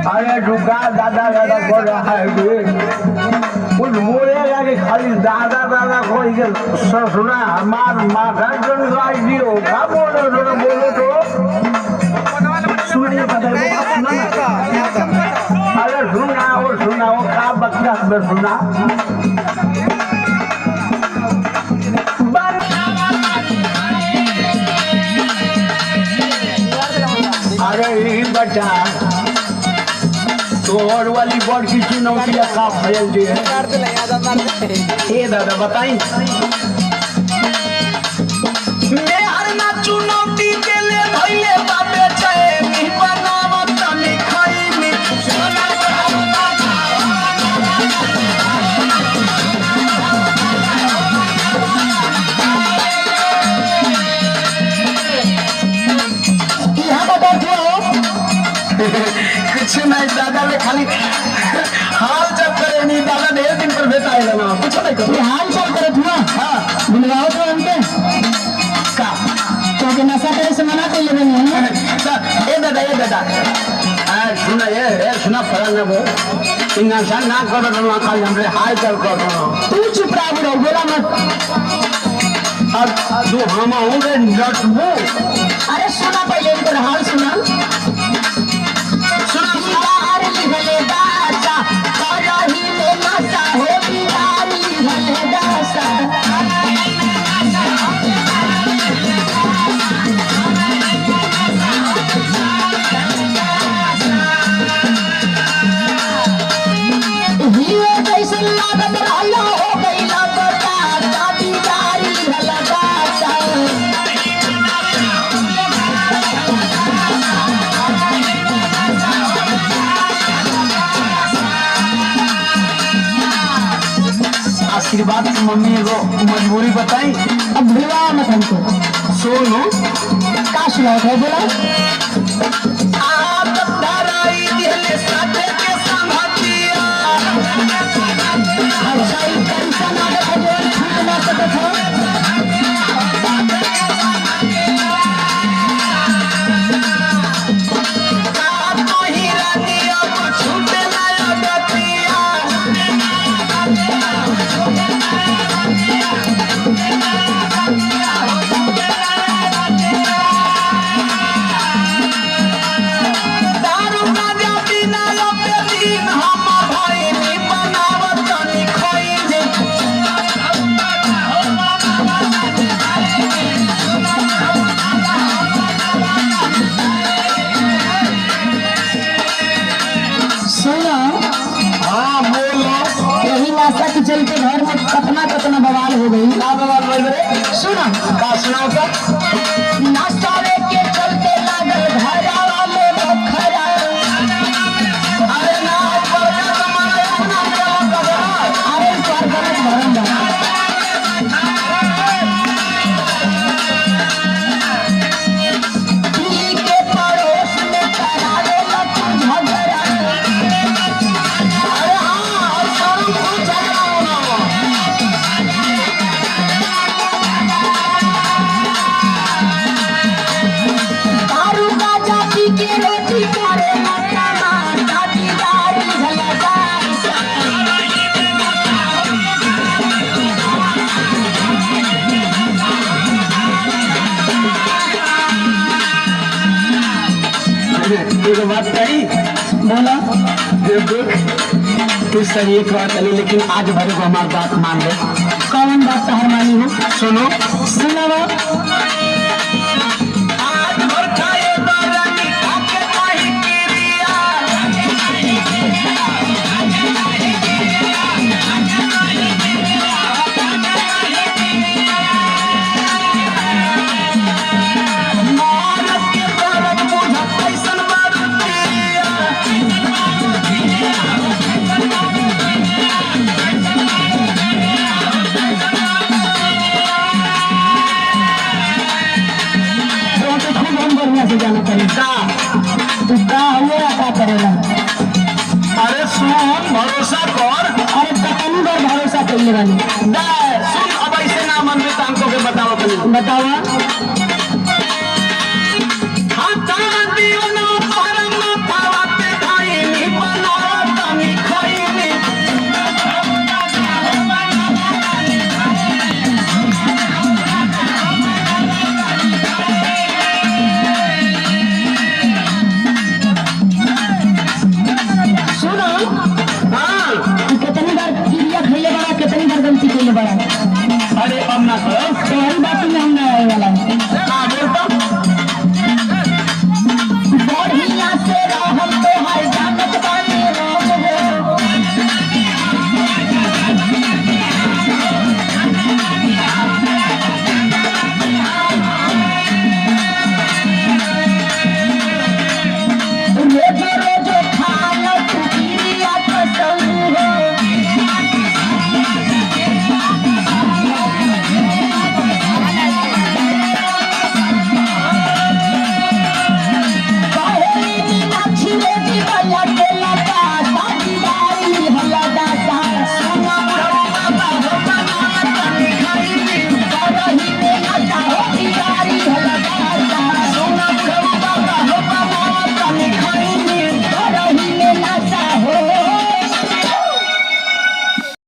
अरे रुका दादा दादा कर रहा है कुछ बोलेगा कि खाली दादा दादा कोई के ससुरा हमार माथा गंगाई दियो क्या बोलो थोड़ा बोलो तो सुनिए अरे सुनाओ क्या बच्चा में सुना अरे बच्चा तोड़ वाली बोर्ड की चुनौतियाँ का फैल दी है ये दादा बताई मैं हर ना चुनौती के लिए भइले बाबे चैनी बनावत तनी खाई में यहाँ बता दो कुछ नहीं दादा ने खाली हाल चाल करे नहीं दादा ढेर दिन पर भेटा है ना कुछ नहीं करो हाल चाल करे थी हाँ बुलवाओ तो हमके का तो के नशा करे से मना कर लेबे नहीं ए दादा सुना फरक ना वो नशा ना करो तो खाली हमरे हाल चाल करो तू चुप रह बोला मत अब जो हम होंगे नटबू अरे सुना पहले इनका हाल सुना आशीर्वाद की मम्मी को मजबूरी बताई अब भूलवा मत हमको सुनो का सुनाओ है बोला आप धराई दिले साथे के संभातिया अच्छा ही टेंशन आ गया जो छूट ना सके था चलते घर में कतना बवाल हो गई ना बवाल हो गई सुना का सुनाओ का नाश्ता लेके चलते लागल घरावा में बखरा अरे ना पर का जमाना अपना अरे पर गलत भरंदा के पड़ोस में करावे लखन झगड़ा अरे हां सब कुछ एक बात कही बोला तू सही एक बात कही लेकिन आज भरे को हमारी बात मान ले कौन बात हर मानी हो सुनो सुना कैले वाली सुन अब ऐसे ना मन में हमको के बताओ अपनी बतावा हाँ तारा दियो ना परम ना पावा पे खाई नी बनावा तनी खाई नी सुनो हाँ कितनी बार क्रिया खैले बड़ा कितनी बार गलती कैले बड़ा अरे अब ना करो पहली बात